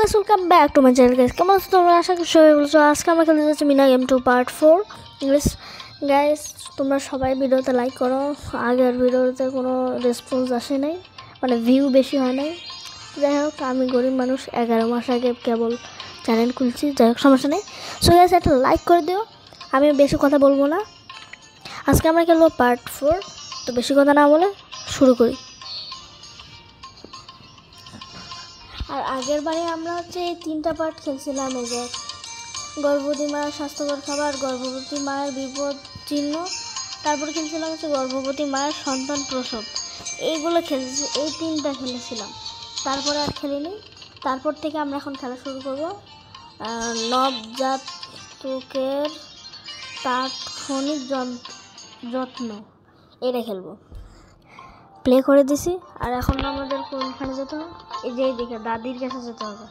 Guys, welcome back to my channel guys. কেমন আছো তোমরা? আশা করি সবাই বলছো। আজকে আমরা খেলতে যাচ্ছি Meena game 2 part 4 English. Guys, তোমরা সবাই ভিডিওতে লাইক করো। আগের ভিডিওতে কোনো রেসপন্স আসে নাই, মানে ভিউ বেশি হয় নাই। যাই হোক, আমি গরিব মানুষ, 11 মাস আগে কেবল চ্যানেল খুলছি। যাই হোক, সমস্যা নেই। সো গাইস, একটা লাইক করে দিও। আমি বেশি কথা বলবো না। আজকে আমরা খেলবো পার্ট 4। তো বেশি কথা না বলে শুরু করি। আর আগের বারে আমরা এই 3টা পার্ট খেলছিলাম। এই যে গর্ভবতী মায়ের স্বাস্থ্যকর খাবার, গর্ভবতী মায়ের বিপদ চিহ্ন, তারপর খেলছিলাম গর্ভবতী মায়ের সন্তান প্রসব। এইগুলো খেলেছি, এই 3টা খেলেছিলাম। তারপরে আর খেলিনি। তারপর থেকে আমরা এখন খেলা শুরু করবো নবজাতকের তাৎক্ষণিক যত্ন। এটা খেলবো। প্লে করে দিছি। আর এখন আমাদের কোনখানে যেতে হবে? এই যে এইদিকে দাদির কাছে যেতে হবে।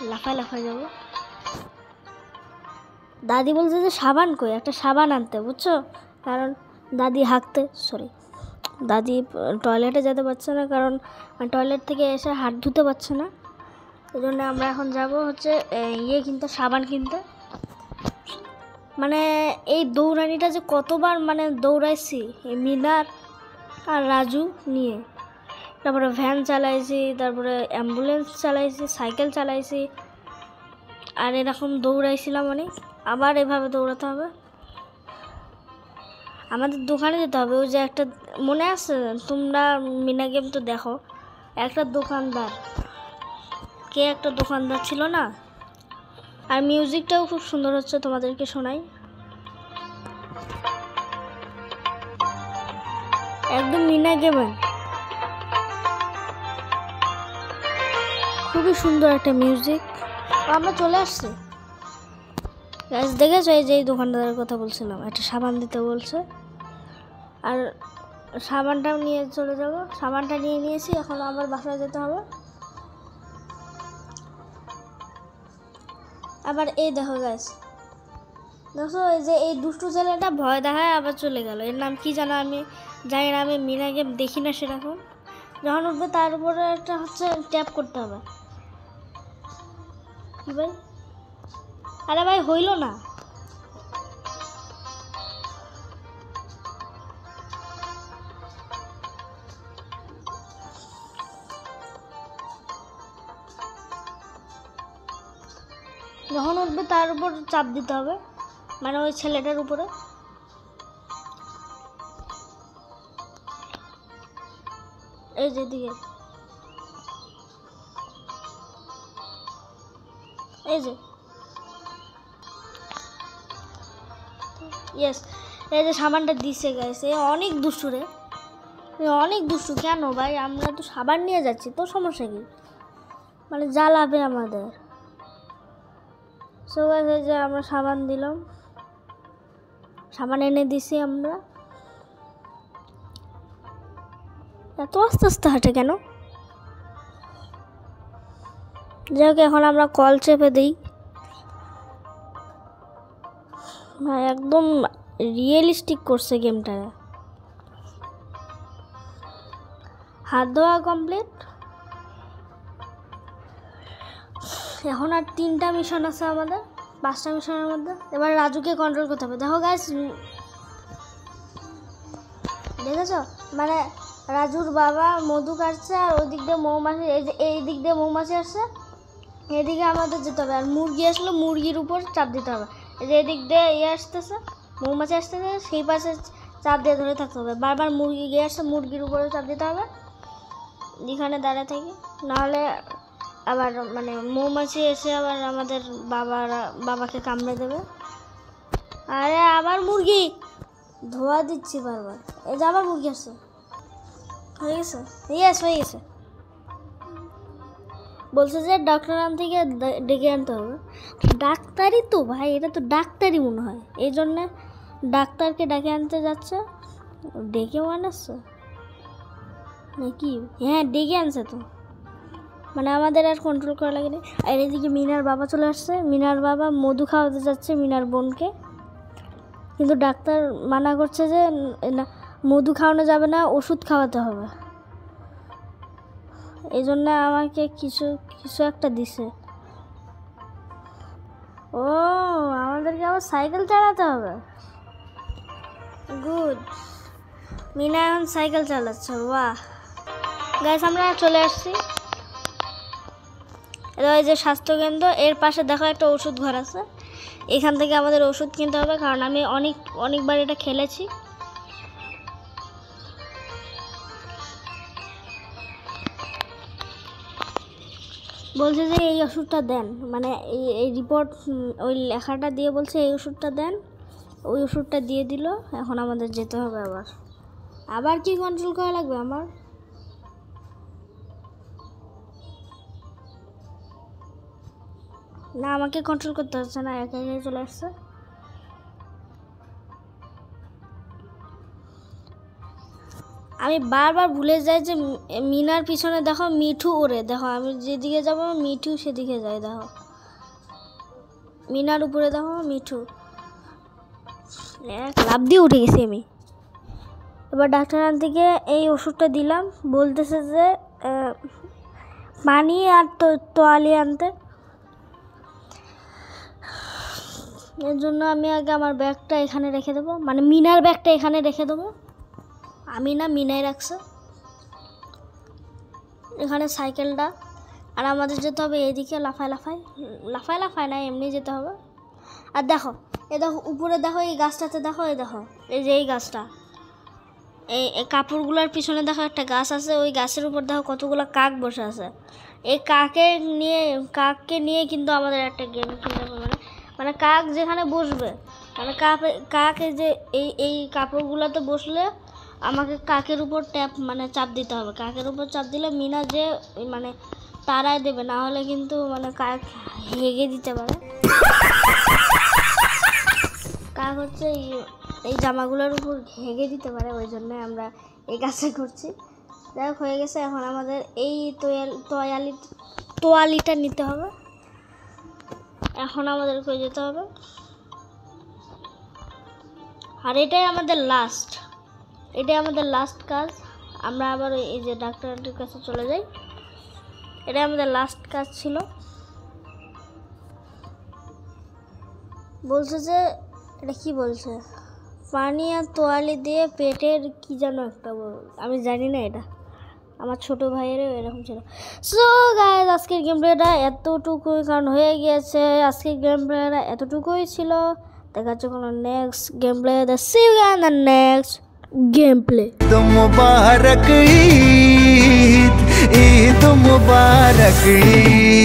লাফায় লাফায় যাব। দাদি বলছে যে সাবান কই, একটা সাবান আনতে, বুঝছো? কারণ দাদি দাদি টয়লেটে যেতে পারছে না, কারণ টয়লেট থেকে এসে হাত ধুতে পারছে না। এই জন্য আমরা এখন যাব কিনতে, সাবান কিনতে। মানে এই দৌড়ানিটা যে কতবার দৌড়াইছি এই মিনার আর রাজু নিয়ে। তারপরে ভ্যান চালাইছি, তারপরে অ্যাম্বুলেন্স চালাইছি, সাইকেল চালাইছি, আর এরকম দৌড়াইছিলাম অনেক। আবার এভাবে দৌড়াতে হবে। আমাদের দোকানে যেতে হবে। ওই যে একটা, মনে আছে তোমরা মিনা গেম তো দেখো, একটা দোকানদার ছিল না? আর মিউজিকটাও খুব সুন্দর হচ্ছে, তোমাদেরকে শোনাই। একদম মিনা গেমের খুবই সুন্দর একটা মিউজিক। আমরা চলে আসছি। গাইস, দেখেছো এই যে এই দোকানদারের কথা বলছিলাম, একটা সাবান দিতে বলছে। আর সাবানটাও নিয়ে চলে যাব। সাবানটা নিয়ে নিয়েছি, এখন আবার বাসায় যেতে হবে। আবার এই দেখো গাইস, দেখো এই যে এই দুষ্টু ছেলেটা ভয় দেখায় আবার চলে গেল। এর নাম কি জানো? আমি জানি না, আমি মিনা গেম দেখি না সেরকম। যখন উঠবে তার উপরে একটা ট্যাপ করতে হবে। কি ভাই? আরে ভাই, হইল না। যখন উঠবে তার উপর চাপ দিতে হবে, মানে ওই ছেলেটার উপরে। এই যে দিকে, এই যে ইয়েস, এই যে সাবানটা দিছে গাইস। অনেক দুষ্টু রে, অনেক দুষ্টু। কেন ভাই? আমরা তো সাবান নিয়ে যাচ্ছি, তো সমস্যা কি? মানে জ্বালাবে আমাদের। সো গাইস, এই যে আমরা সাবান দিলাম, সাবান এনে দিছি আমরা। এত আস্তে আস্তে হাঁটে কেন? যাই হোক, এখন আমরা কল চেপে দিই। একদম রিয়েলিস্টিক করছে গেমটা। হাত ধোয়া কমপ্লিট। এখন আর 3টা মিশন আছে আমাদের, 5টা মিশনের মধ্যে। এবার রাজুকে কন্ট্রোল করতে হবে। দেখো গাইস, দেখেছো? মানে রাজুর বাবা মধু কাটছে, আর ওই দিক দিয়ে মৌমাছি, এই দিক দিয়ে মৌমাছি আসছে, এদিকে আমাদের যেতে হবে। আর মুরগি আসলে মুরগির উপর চাপ দিতে হবে। এই যে এদিক দিয়ে আসতেছে, মৌমাছি আসতেছে, সেই পাশে চাপ দিয়ে ধরে থাকতে হবে। বারবার মুরগি গিয়ে আসছে, মুরগির উপরে চাপ দিতে হবে, এখানে দাঁড়িয়ে থাকি। নাহলে আবার মৌমাছি এসে আবার আমাদের বাবাকে কামড়ে দেবে। আরে আবার মুরগি ধোয়া দিচ্ছি বারবার। এই যে আবার মুরগি আসছে। হয়ে গেছে? ইয়েস, হয়ে গেছে। বলছে যে ডক্টর নাম থেকে ডেকে আনতে হবে। ডাক্তারই তো ভাই, এটা তো ডাক্তারই মনে হয়। এই জন্যে ডাক্তারকে ডেকে আনতে যাচ্ছে। ডেকেও আনাচ্ছে নাকি? হ্যাঁ, ডেকে আনছে তো। মানে আমাদের আর কন্ট্রোল করা লাগেনি। আর এদিকে মিনার বাবা চলে আসছে। মিনার বাবা মধু খাওয়াতে যাচ্ছে মিনার বোনকে, কিন্তু ডাক্তার মানা করছে যে মধু খাওয়ানো যাবে না, ওষুধ খাওয়াতে হবে। এই জন্য আমাকে কিছু কিছু একটা দিছে। ও আমাদেরকে আবার সাইকেল চালাতে হবে। গুড, মিনা এখন সাইকেল চালাচ্ছে। বাহ গাইস, আমরা চলে আসছি। এই যে স্বাস্থ্যকেন্দ্র, এর পাশে দেখো একটা ওষুধ ঘর আছে। এখান থেকে আমাদের ওষুধ কিনতে হবে, কারণ আমি অনেকবার এটা খেলেছি। বলছে যে এই ওষুধটা দেন, মানে এই রিপোর্ট ওই লেখাটা দিয়ে বলছে এই ওষুধটা দেন। ওই ওষুধটা দিয়ে দিল। এখন আমাদের যেতে হবে আবার কি কন্ট্রোল করা লাগবে আমার? না, আমাকে কন্ট্রোল করতে হচ্ছে না, একা একাই চলে আসছে। আমি বারবার ভুলে যাই যে মিনার পিছনে দেখো মিঠু ওরে, দেখো আমি যেদিকে যাব মিঠু সেদিকে যায়। দেখো মিনার উপরে দেখো মিঠু, লাফ দিয়ে উঠে গেছি আমি। এবার ডাক্তার আন্টিকে এই ওষুধটা দিলাম, বলতেছে যে পানি আর তোয়ালি আনতে। এর জন্য আমি আগে আমার ব্যাগটা এখানে রেখে দেবো, মানে মিনার ব্যাগটা এখানে রেখে দেবো। আমি না, মিনাই রাখছে এখানে সাইকেলটা। আর আমাদের যেতে হবে এইদিকে, লাফায় না, এমনি যেতে হবে। আর দেখো উপরে দেখো, এই গাছটাতে দেখো, এই যে এই গাছটা, এই কাপড়গুলোর পিছনে দেখো একটা গাছ আছে। ওই গাছের উপর দেখো কতগুলো কাক বসে আছে। এই কাককে নিয়ে কিন্তু আমাদের একটা গেম খেলতে হবে। মানে কাক যেখানে বসবে, মানে কাকে যে এই কাপড়গুলোতে বসলে আমাকে কাকের উপর চাপ দিতে হবে। কাকের উপর চাপ দিলে মিনা যে মানে তারাই দেবে, না হলে কিন্তু মানে কাক হেগে দিতে পারে। কাক হচ্ছে এই জামাগুলোর উপর হেগে দিতে পারে, ওই জন্য আমরা এই কাজটা করছি। যাই হোক, হয়ে গেছে। এখন আমাদের এই তোয়ালিটা নিতে হবে। এখন আমাদেরকে যেতে হবে, আর এটাই আমাদের লাস্ট কাজ। আমরা আবার এই যে ডাক্তার আন্টির কাছে চলে যাই। এটাই আমাদের লাস্ট কাজ ছিল। বলছে যে এটা কি বলছে, পানি আর তোয়ালি দিয়ে পেটের কি যেন একটা, আমি জানি না, এটা আমার ছোট ভাইয়েরও এরকম ছিল। সো গাইস, আজকের গেম প্লেটা এতটুকুই, কারণ হয়ে গিয়েছে। আজকের গেম প্লেটা এতটুকুই ছিল। দেখা যাচ্ছে কোনো next game play. See you in the next game play. মুবারক ঈদ, ঈদ মুবারক ঈদ।